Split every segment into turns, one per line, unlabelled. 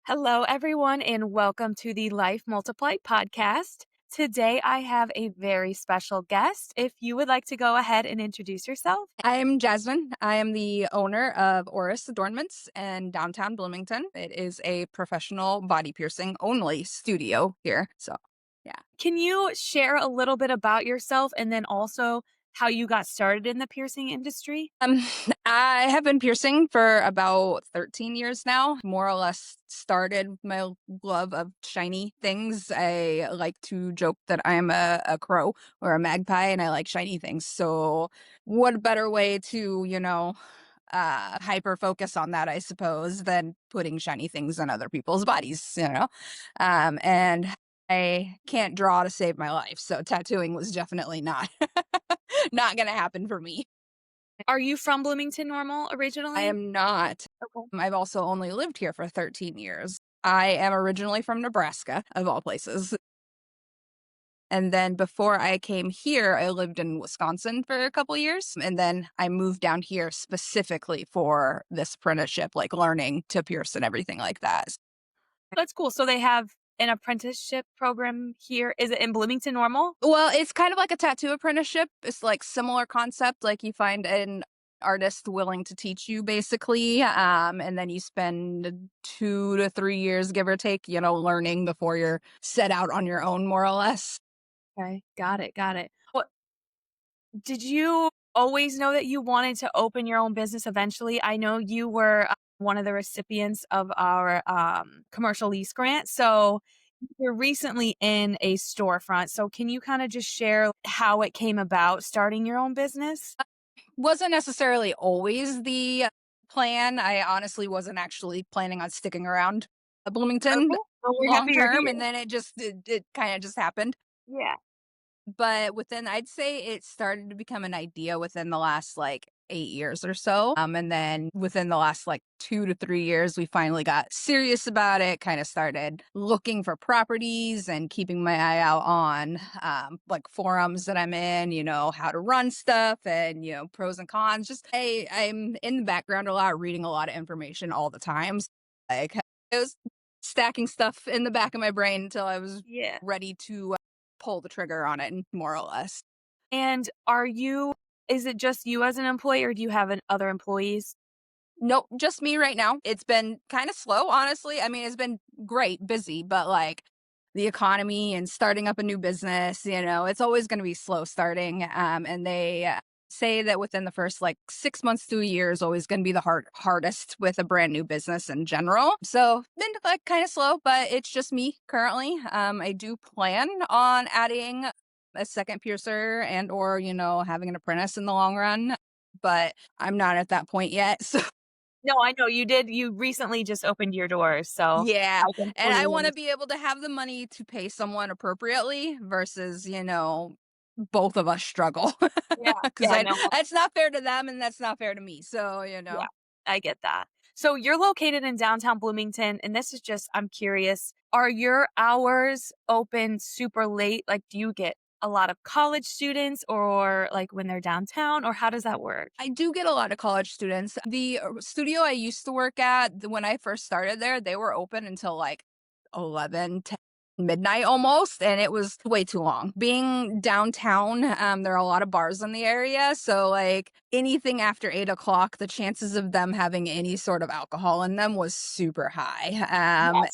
Hello, everyone, and welcome to the Life Multiplied podcast. Today, I have a very special guest. If you would like to go ahead and introduce yourself.
I'm Jasmine. I am the owner of Aurous Adornments in downtown Bloomington. It is a professional body piercing only studio here. So, yeah.
Can you share a little bit about yourself and then also how you got started in the piercing industry?
Um, I have been piercing for about 13 years now. More or less started my love of shiny things. I like to joke that I'm a crow or a magpie and I like shiny things. So, what better way to, hyper focus on that, I suppose, than putting shiny things on other people's bodies? And I can't draw to save my life. So, tattooing was definitely not, not going to happen for me.
Are you from Bloomington-Normal
I
originally?
am not.
Okay.
I've also only lived here for 13 years. I am originally from Nebraska, of all places. And then before I came here, I lived in Wisconsin for a couple years. And then I moved down here specifically for this apprenticeship, like learning to pierce and everything like that.
That's cool. So they have an apprenticeship program here. Is it in Bloomington-Normal?
Well, it's kind of like a tattoo apprenticeship. It's like similar concept, like you find an artist willing to teach you basically. And then you spend 2 to 3 years, give or take, learning before you're set out on your own, more or less.
Okay, got it, got it. What did you always know that you wanted to open your own business eventually? I know you were one of the recipients of our commercial lease grant. So you're recently in a storefront. So can you kind of just share how it came about starting your own business?
Wasn't necessarily always the plan. I honestly wasn't actually planning on sticking around Bloomington
Okay. Well, we're
long
happy you're
term,
here.
and then it kind of just happened.
Yeah.
But I'd say it started to become an idea within the last like 8 years or so. And then within the last like 2 to 3 years, we finally got serious about it, kind of started looking for properties and keeping my eye out on like forums that I'm in, how to run stuff and, pros and cons. Just, I'm in the background a lot, reading a lot of information all the time. Like, it was stacking stuff in the back of my brain until I was
Yeah.
ready to pull the trigger on it, more or less.
And is it just you as an employee or do you have other employees?
Nope, just me right now. It's been kind of slow, honestly. I mean, it's been great, busy, but like the economy and starting up a new business, it's always going to be slow starting. And they say that within the first like 6 months to a year is always going to be the hardest with a brand new business in general. So been like kind of slow, but it's just me currently. I do plan on adding a second piercer and or having an apprentice in the long run, but I'm not at that point yet. So
No, I know you did. You recently just opened your doors, so
yeah,
I
and I
completely
wanna
understand.
be able to have the money to pay someone appropriately versus, both of us struggle.
Yeah,
'Cause
yeah,
I
no,
that's not fair to them, and that's not fair to me, so,
yeah, I get that. So you're located in downtown Bloomington, and this is just I'm curious, are your hours open super late? Like, do you get a lot of college students or, like, when they're downtown, or how does that work?
I do get a lot of college students. The studio I used to work at, when I first started there, they were open until, like, 11, 10, midnight almost, and it was way too long. Being downtown, there are a lot of bars in the area, so, like, anything after 8 o'clock, the chances of them having any sort of alcohol in them was super high.
Yes.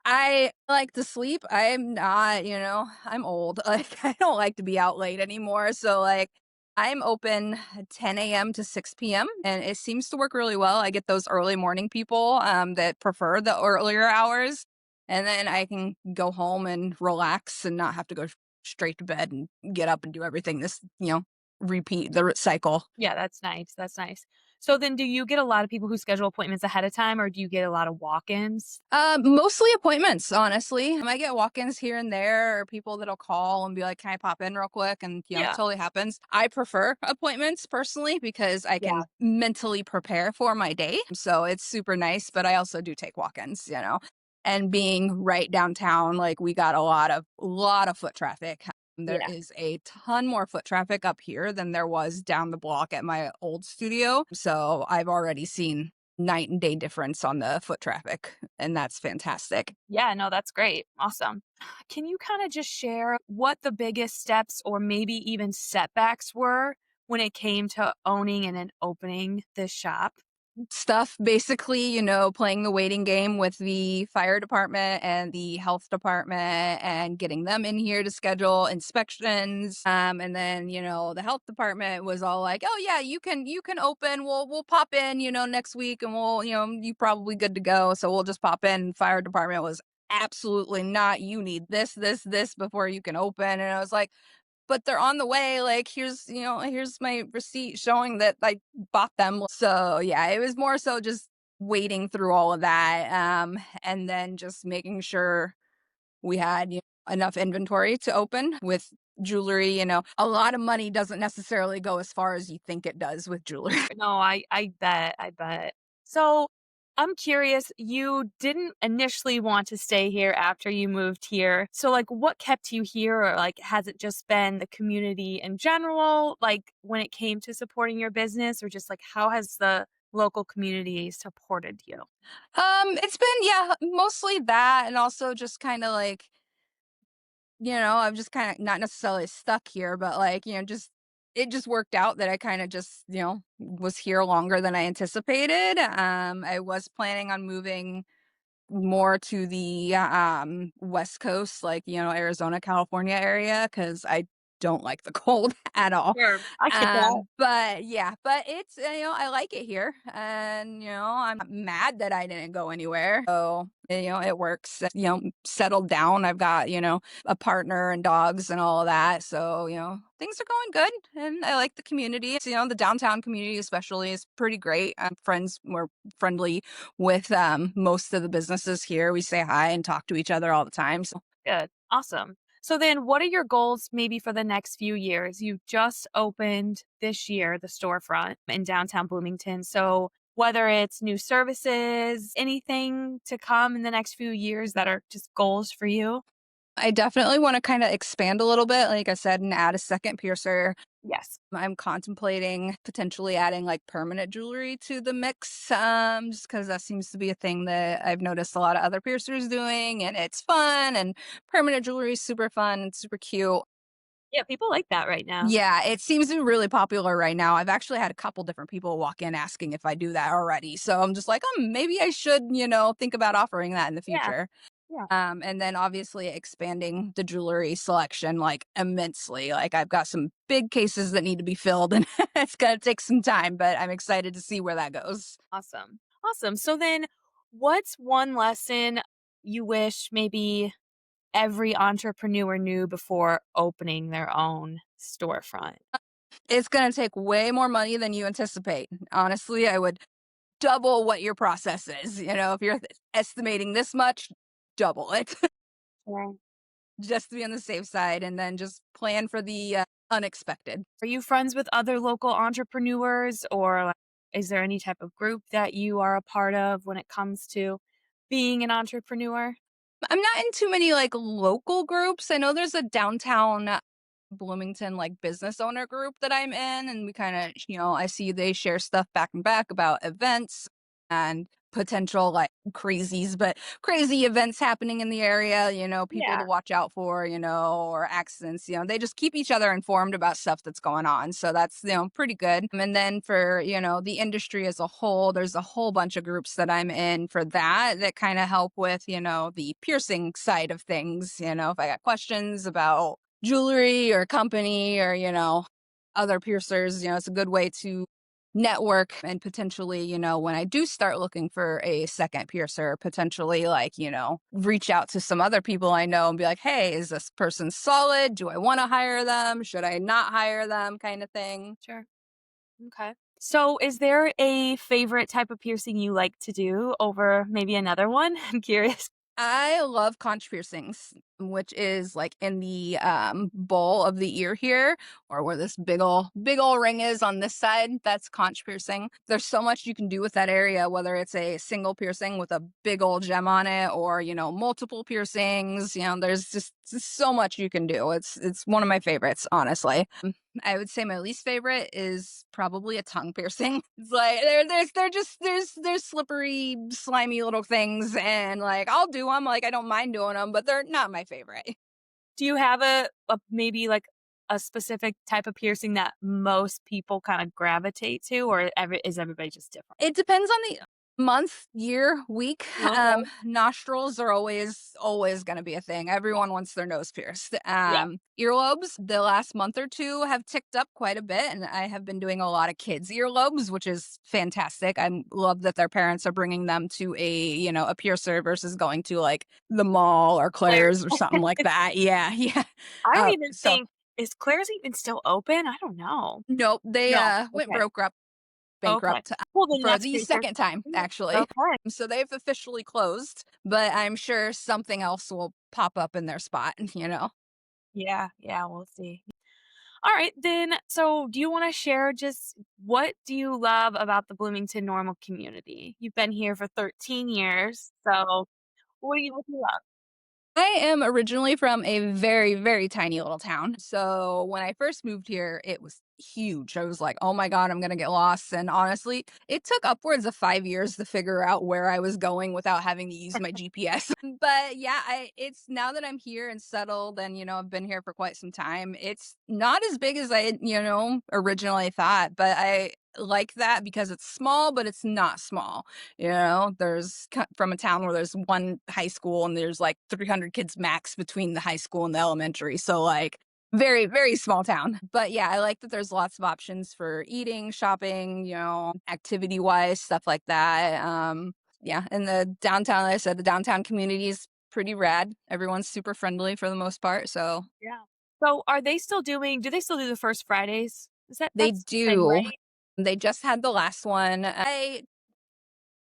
I like to sleep. I'm not, I'm old. Like, I don't like to be out late anymore. So, like, I'm open 10 a.m. to 6 p.m. and it seems to work really well. I get those early morning people that prefer the earlier hours. And then I can go home and relax and not have to go straight to bed and get up and do everything repeat the cycle.
Yeah, that's nice, that's nice. So then do you get a lot of people who schedule appointments ahead of time, or do you get a lot of walk-ins?
Mostly appointments, honestly. I get walk-ins here and there, or people that'll call and be like, "Can I pop in real quick?" And it
Yeah.
totally happens. I prefer appointments personally because I
Yeah.
can mentally prepare for my day. So it's super nice. But I also do take walk-ins, And being right downtown, like we got a lot of foot traffic. There
Yeah.
is a ton more foot traffic up here than there was down the block at my old studio. So I've already seen night and day difference on the foot traffic, and that's fantastic.
Yeah, no, that's great. Awesome. Can you kind of just share what the biggest steps or maybe even setbacks were when it came to owning and then opening this shop?
Stuff basically, playing the waiting game with the fire department and the health department and getting them in here to schedule inspections. And then, the health department was all like, "Oh yeah, you can open. We'll pop in, next week and you probably good to go. So we'll just pop in." Fire department was absolutely not. You need this before you can open. And I was like, but they're on the way. Like, here's my receipt showing that I bought them. So yeah, it was more so just wading through all of that. And then just making sure we had enough inventory to open with jewelry. A lot of money doesn't necessarily go as far as you think it does with jewelry.
No, I bet, I bet. So, I'm curious, you didn't initially want to stay here after you moved here. So, like, what kept you here? Or, like, has it just been the community in general, like, when it came to supporting your business? Or just, like, how has the local community supported you?
It's been, yeah, mostly that, and also just kind of like, I'm just kind of not necessarily stuck here, but like, just it just worked out that I kind of just, was here longer than I anticipated. I was planning on moving more to the West Coast, like, Arizona, California area, because I don't like the cold at all.
Sure, I get that.
But yeah, but it's, I like it here. And, I'm not mad that I didn't go anywhere. So, it works. Settled down. I've got, a partner and dogs and all of that. So, things are going good. And I like the community. So, the downtown community, especially, is pretty great. Friends were friendly with most of the businesses here. We say hi and talk to each other all the time. So
Good. Awesome. So then what are your goals maybe for the next few years? You just opened this year the storefront in downtown Bloomington. So whether it's new services, anything to come in the next few years that are just goals for you?
I definitely want to kind of expand a little bit, like I said, and add a second piercer.
Yes.
I'm contemplating potentially adding like permanent jewelry to the mix, just because that seems to be a thing that I've noticed a lot of other piercers doing, and it's fun. And permanent jewelry is super fun and super cute.
Yeah, people like that right now.
Yeah, it seems to be really popular right now. I've actually had a couple different people walk in asking if I do that already. So I'm just like, maybe I should, think about offering that in the
Yeah.
future.
Yeah.
And then obviously expanding the jewelry selection like immensely. Like I've got some big cases that need to be filled and it's gonna take some time, but I'm excited to see where that goes.
Awesome. Awesome. So then what's one lesson you wish maybe every entrepreneur knew before opening their own storefront?
It's gonna take way more money than you anticipate. Honestly, I would double what your process is. If you're estimating this much, double it just to be on the safe side and then just plan for the unexpected.
Are you friends with other local entrepreneurs or like, is there any type of group that you are a part of when it comes to being an entrepreneur?
I'm not in too many like local groups. I know there's a downtown Bloomington like business owner group that I'm in, and we kind of, I see they share stuff back and back about events and potential like crazy events happening in the area, people to
Yeah,
watch out for, or accidents, they just keep each other informed about stuff that's going on. So that's, pretty good. And then for, the industry as a whole, there's a whole bunch of groups that I'm in for that kind of help with, the piercing side of things, if I got questions about jewelry or company or, other piercers, it's a good way to network and potentially, when I do start looking for a second piercer, potentially like, reach out to some other people I know and be like, hey, is this person solid? Do I want to hire them? Should I not hire them? Kind of thing.
sure. Okay. So, is there a favorite type of piercing you like to do over maybe another one? I'm curious.
I love conch piercings. which is like in the bowl of the ear here, or where this big ol' ring is on this side. That's conch piercing. There's so much you can do with that area, whether it's a single piercing with a big old gem on it, or multiple piercings. There's just so much you can do. It's one of my favorites, honestly. I would say my least favorite is probably a tongue piercing. It's like they're just there's slippery, slimy little things, and like I'll do them. Like I don't mind doing them, but they're not my favorite.
Do you have a maybe, like, a specific type of piercing that most people kinda gravitate to, or is everybody just different?
It depends on the month, year, week.
Okay.
Nostrils are always going to be a thing. Everyone wants their nose pierced.
Yeah.
Earlobes, the last month or two have ticked up quite a bit, and I have been doing a lot of kids' earlobes, which is fantastic. I love that their parents are bringing them to a piercer versus going to like the mall or
Claire's.
Claire's or something like that. Yeah, yeah.
I don't even
So
think is Claire's even still open? I don't know.
nope, they
No.
went
Okay. Okay.
bankrupt
Well, then
for
that's
the
pretty fair.
second time,
Mm,
actually.
okay.
So they've officially closed, but I'm sure something else will pop up in their spot.
Yeah, yeah, we'll see. Alright, then, so do you wanna share just what do you love about the Bloomington-Normal community? You've been here for 13 years, so what do you love?
I am originally from a very, very tiny little town. So when I first moved here, it was huge. I was like, oh my God, I'm going to get lost. And honestly, it took upwards of 5 years to figure out where I was going without having to use my GPS. But yeah, it's now that I'm here and settled and, I've been here for quite some time, it's not as big as I originally thought. But I like that because it's small, but it's not small. From a town where there's one high school and there's like 300 kids max between the high school and the elementary. So, like, very, very small town. But yeah, I like that there's lots of options for eating, shopping, activity wise, stuff like that. Yeah. And the downtown, like I said, the downtown community is pretty rad. Everyone's super friendly for the most part. So
Yeah. So, are they still doing do they still do the first Fridays? Is
they
that's the thing,
do.
right?
They just had the last one. I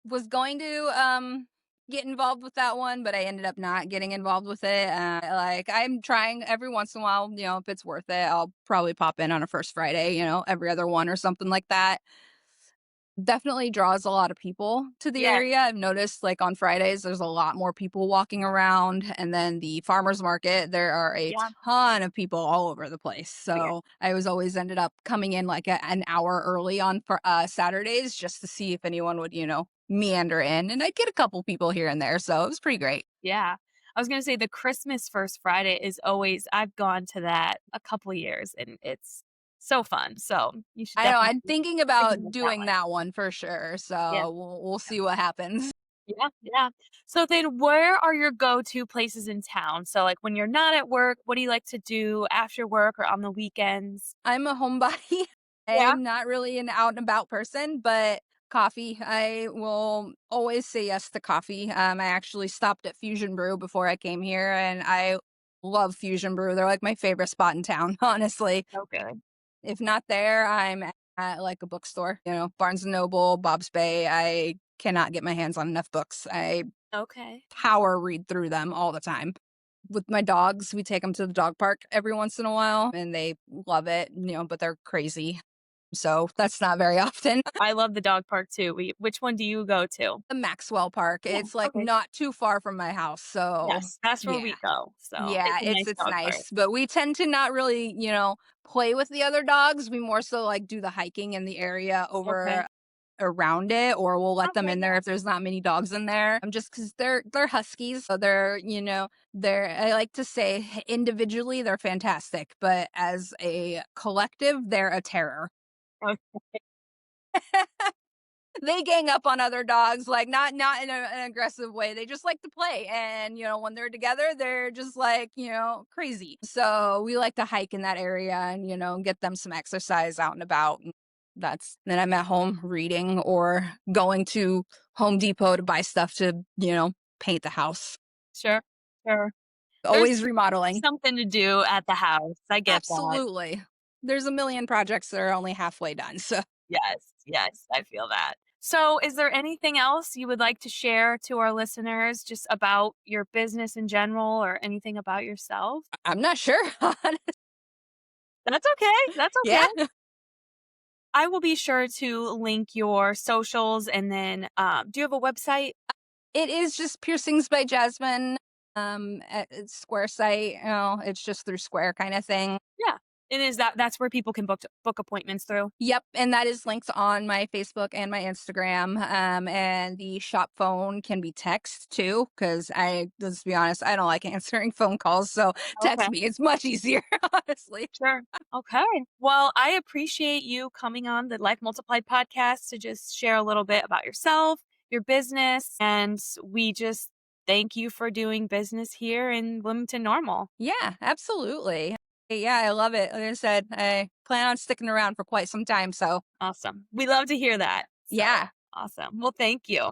was going to get involved with that one, but I ended up not getting involved with it. Like I'm trying every once in a while, if it's worth it, I'll probably pop in on a first Friday, every other one or something like that. Definitely draws a lot of people to the
Yes.
area. I've noticed like on Fridays there's a lot more people walking around, and then the farmers market there are a
Yeah.
ton of people all over the place.
Yeah.
So I was always ended up coming in like an hour early on for Saturdays just to see if anyone would meander in, and I'd get a couple people here and there, so it was pretty great.
Yeah. I was gonna say the Christmas First Friday is always I've gone to that a couple years, and it's so fun, so you should
I know
definitely
I'm thinking
think
about
about that
doing
one.
that one for sure,
Yeah.
so we'll see what happens.
Yeah, yeah. So then where are your go-to places in town? So, like, when you're not at work, what do you like to do after work or on the weekends?
I'm a homebody.
Yeah.
I'm not really an out and about person, but coffee, I will always say yes to coffee. I actually stopped at Fusion Brew before I came here, and I love Fusion Brew. They're like my favorite spot in town, honestly.
So good.
If not there, I'm at like a bookstore, Barnes and Noble, Bob's Bay. I cannot get my hands on enough books. I
Okay.
power read through them all the time. With my dogs, we take them to the dog park every once in a while, and they love it, but they're crazy. So that's not very often.
I love the dog park too. Which one do you go to?
The Maxwell Park,
Yeah,
it's, like,
okay.
not too far from my house, so
Yes, that's where
yeah.
we go. So, it's
Yeah,
a
it's
nice
it's
dog park.
nice, but we tend to not really, play with the other dogs. We more so, like, do the hiking in the area
Okay.
over around it, or we'll let them
Okay,
in there
yeah.
if there's not many dogs in there. Just because 'cause they're huskies, so they're I like to say individually, they're fantastic, but as a collective, they're a terror.
Oh,
They gang up on other dogs, like, not in an aggressive way. They just like to play, and, when they're together, they're just, like, crazy. So, we like to hike in that area and, get them some exercise out and about, and then I'm at home reading or going to Home Depot to buy stuff to, paint the house.
sure, sure. There's
Always remodeling.
something to do at the house. I get that.
Absolutely. There's a million projects that are only halfway done, so
Yes, yes, I feel that. So, is there anything else you would like to share to our listeners just about your business in general or anything about yourself?
I'm not sure.
That's okay. That's
Yeah.
okay. I will be sure to link your socials and then do you have a website?
It is just Piercings by Jasmine. It's Square site, it's just through Square kind of thing.
Yeah. And is that's where people can book appointments through?
Yep, and that is linked on my Facebook and my Instagram. And the shop phone can be text too, because let's be honest, I don't like answering phone calls. So
Okay.
text me. It's much easier, honestly.
Sure. Okay. Well, I appreciate you coming on the Life Multiplied podcast to just share a little bit about yourself, your business, and we just thank you for doing business here in Bloomington-Normal.
Yeah, absolutely. Yeah, I love it. Like I said, I plan on sticking around for quite some time. So
Awesome. We love to hear that. So
yeah.
awesome. Well, thank you.